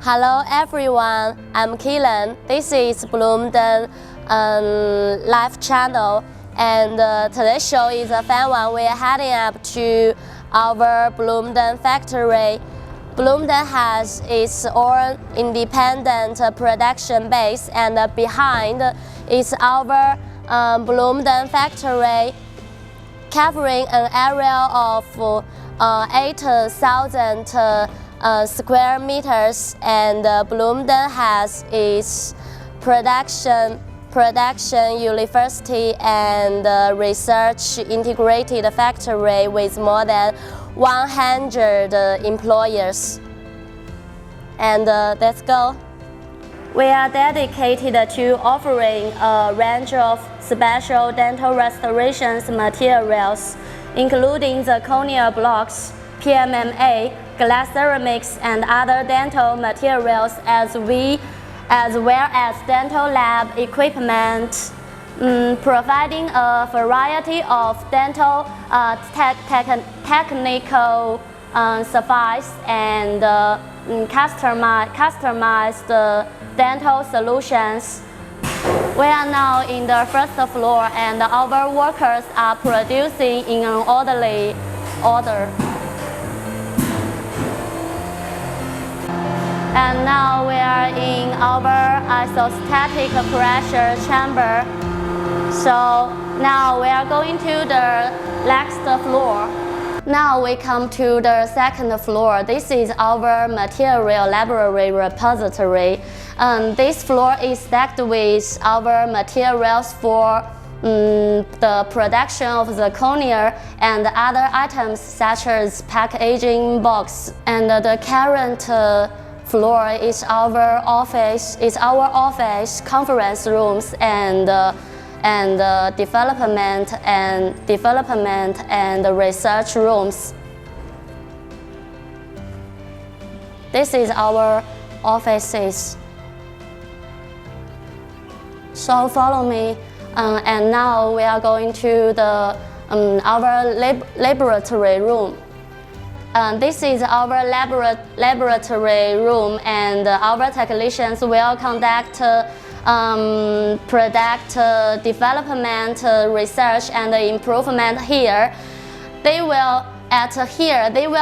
Hello everyone, I'm Keelan. This is Bloomden live channel, and today's show is a fun one. We're heading up to our Bloomden factory. Bloomden has its own independent production base, and behind is our Bloomden factory, covering an area of 8,000 square meters, and Bloomden has its production university and research integrated factory with more than 100 employers. And let's go. We are dedicated to offering a range of special dental restoration materials, including zirconia blocks, PMMA, glass ceramics, and other dental materials, as well as dental lab equipment, providing a variety of dental technical service and customized dental solutions. We are now in the first floor, and our workers are producing in an orderly order. And now we are in our isostatic pressure chamber. So now we are going to the next floor. Now we come to the second floor. This is our material library repository. This floor is stacked with our materials for the production of zirconia and other items such as packaging box. And the current floor is our office, conference rooms, and development and research rooms. This is our offices. So follow me, and now we are going to the our laboratory room. This is our laboratory room, and our technicians will conduct product development, research, and improvement here. They will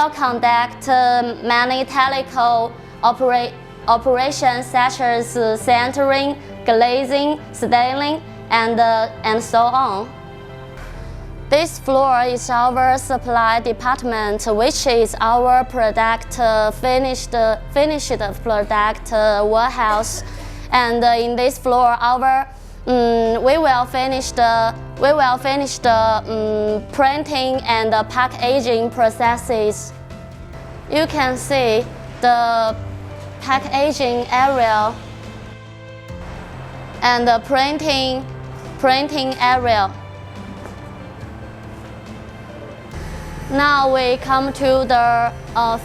conduct many technical operations such as centering, glazing, styling, and so on. This floor is our supply department, which is our finished product warehouse. And in this floor, we will finish the printing and the packaging processes. You can see the packaging area and the printing area. Now we come to the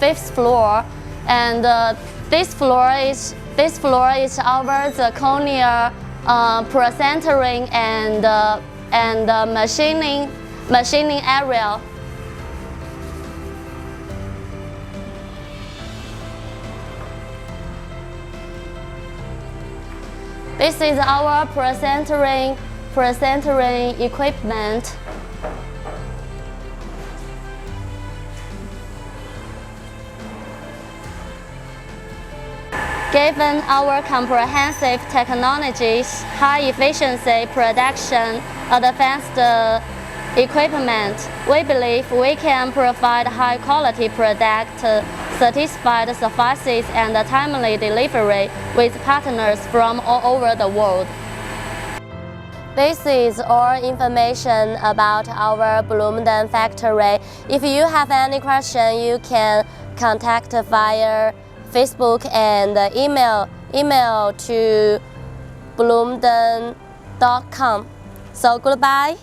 fifth floor, and this floor is our zirconia processing and machining area. This is our processing equipment. Given our comprehensive technologies, high efficiency production, advanced equipment, we believe we can provide high quality product, satisfied services, and timely delivery with partners from all over the world. This is all information about our Bloomden factory. If you have any question, you can contact via Facebook and email to bloomden.com. So goodbye.